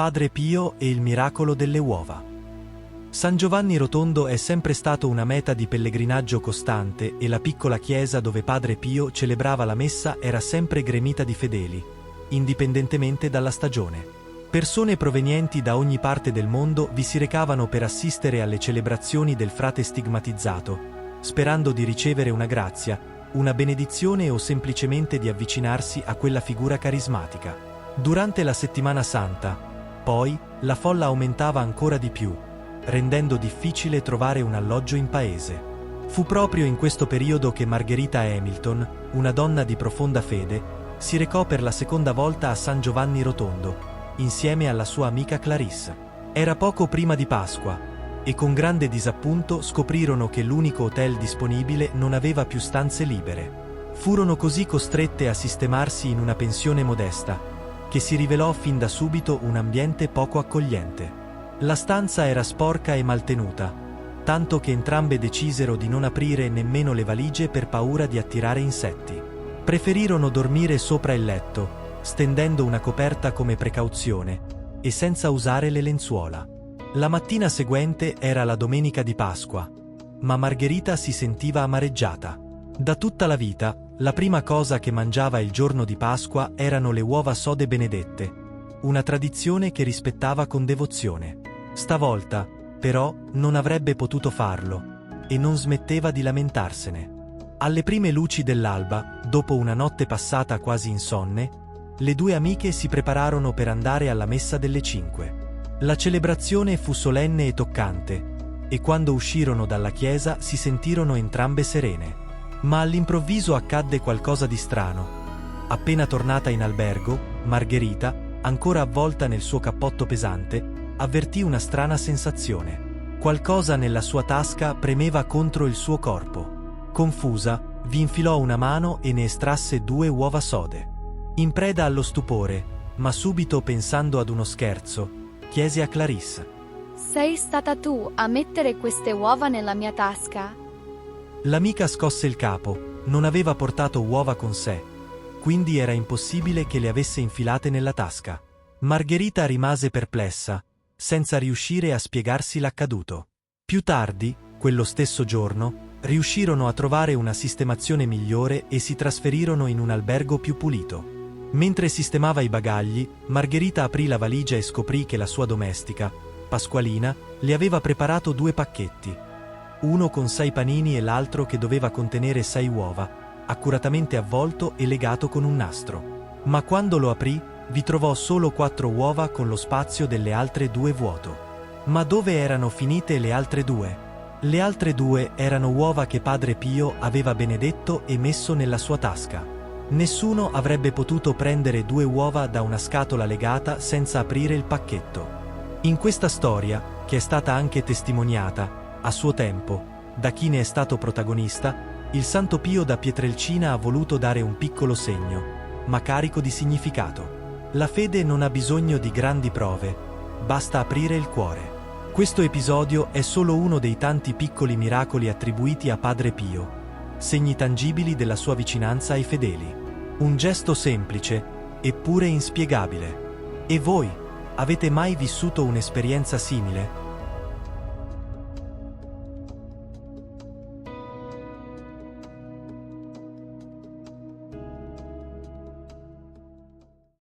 Padre Pio e il miracolo delle uova. San Giovanni Rotondo è sempre stato una meta di pellegrinaggio costante e la piccola chiesa dove Padre Pio celebrava la messa era sempre gremita di fedeli, indipendentemente dalla stagione. Persone provenienti da ogni parte del mondo vi si recavano per assistere alle celebrazioni del frate stigmatizzato, sperando di ricevere una grazia, una benedizione o semplicemente di avvicinarsi a quella figura carismatica. Durante la Settimana Santa, poi, la folla aumentava ancora di più, rendendo difficile trovare un alloggio in paese. Fu proprio in questo periodo che Margherita Hamilton, una donna di profonda fede, si recò per la seconda volta a San Giovanni Rotondo, insieme alla sua amica Clarisse. Era poco prima di Pasqua, e con grande disappunto scoprirono che l'unico hotel disponibile non aveva più stanze libere. Furono così costrette a sistemarsi in una pensione modesta, che si rivelò fin da subito un ambiente poco accogliente. La stanza era sporca e maltenuta, tanto che entrambe decisero di non aprire nemmeno le valigie per paura di attirare insetti. Preferirono dormire sopra il letto, stendendo una coperta come precauzione, e senza usare le lenzuola. La mattina seguente era la domenica di Pasqua, ma Margherita si sentiva amareggiata. Da tutta la vita, la prima cosa che mangiava il giorno di Pasqua erano le uova sode benedette, una tradizione che rispettava con devozione. Stavolta, però, non avrebbe potuto farlo, e non smetteva di lamentarsene. Alle prime luci dell'alba, dopo una notte passata quasi insonne, le due amiche si prepararono per andare alla messa delle 5. La celebrazione fu solenne e toccante, e quando uscirono dalla chiesa si sentirono entrambe serene. Ma all'improvviso accadde qualcosa di strano. Appena tornata in albergo, Margherita, ancora avvolta nel suo cappotto pesante, avvertì una strana sensazione. Qualcosa nella sua tasca premeva contro il suo corpo. Confusa, vi infilò una mano e ne estrasse 2 uova sode. In preda allo stupore, ma subito pensando ad uno scherzo, chiese a Clarisse: Sei stata tu a mettere queste uova nella mia tasca? L'amica scosse il capo, non aveva portato uova con sé, quindi era impossibile che le avesse infilate nella tasca. Margherita rimase perplessa, senza riuscire a spiegarsi l'accaduto. Più tardi, quello stesso giorno, riuscirono a trovare una sistemazione migliore e si trasferirono in un albergo più pulito. Mentre sistemava i bagagli, Margherita aprì la valigia e scoprì che la sua domestica, Pasqualina, le aveva preparato 2 pacchetti. Uno con 6 panini e l'altro che doveva contenere 6 uova, accuratamente avvolto e legato con un nastro. Ma quando lo aprì, vi trovò solo 4 uova con lo spazio delle altre 2 vuoto. Ma dove erano finite le altre 2? Le altre 2 erano uova che Padre Pio aveva benedetto e messo nella sua tasca. Nessuno avrebbe potuto prendere 2 uova da una scatola legata senza aprire il pacchetto. In questa storia, che è stata anche testimoniata, a suo tempo, da chi ne è stato protagonista, il Santo Pio da Pietrelcina ha voluto dare un piccolo segno, ma carico di significato. La fede non ha bisogno di grandi prove, basta aprire il cuore. Questo episodio è solo uno dei tanti piccoli miracoli attribuiti a Padre Pio, segni tangibili della sua vicinanza ai fedeli. Un gesto semplice, eppure inspiegabile. E voi, avete mai vissuto un'esperienza simile?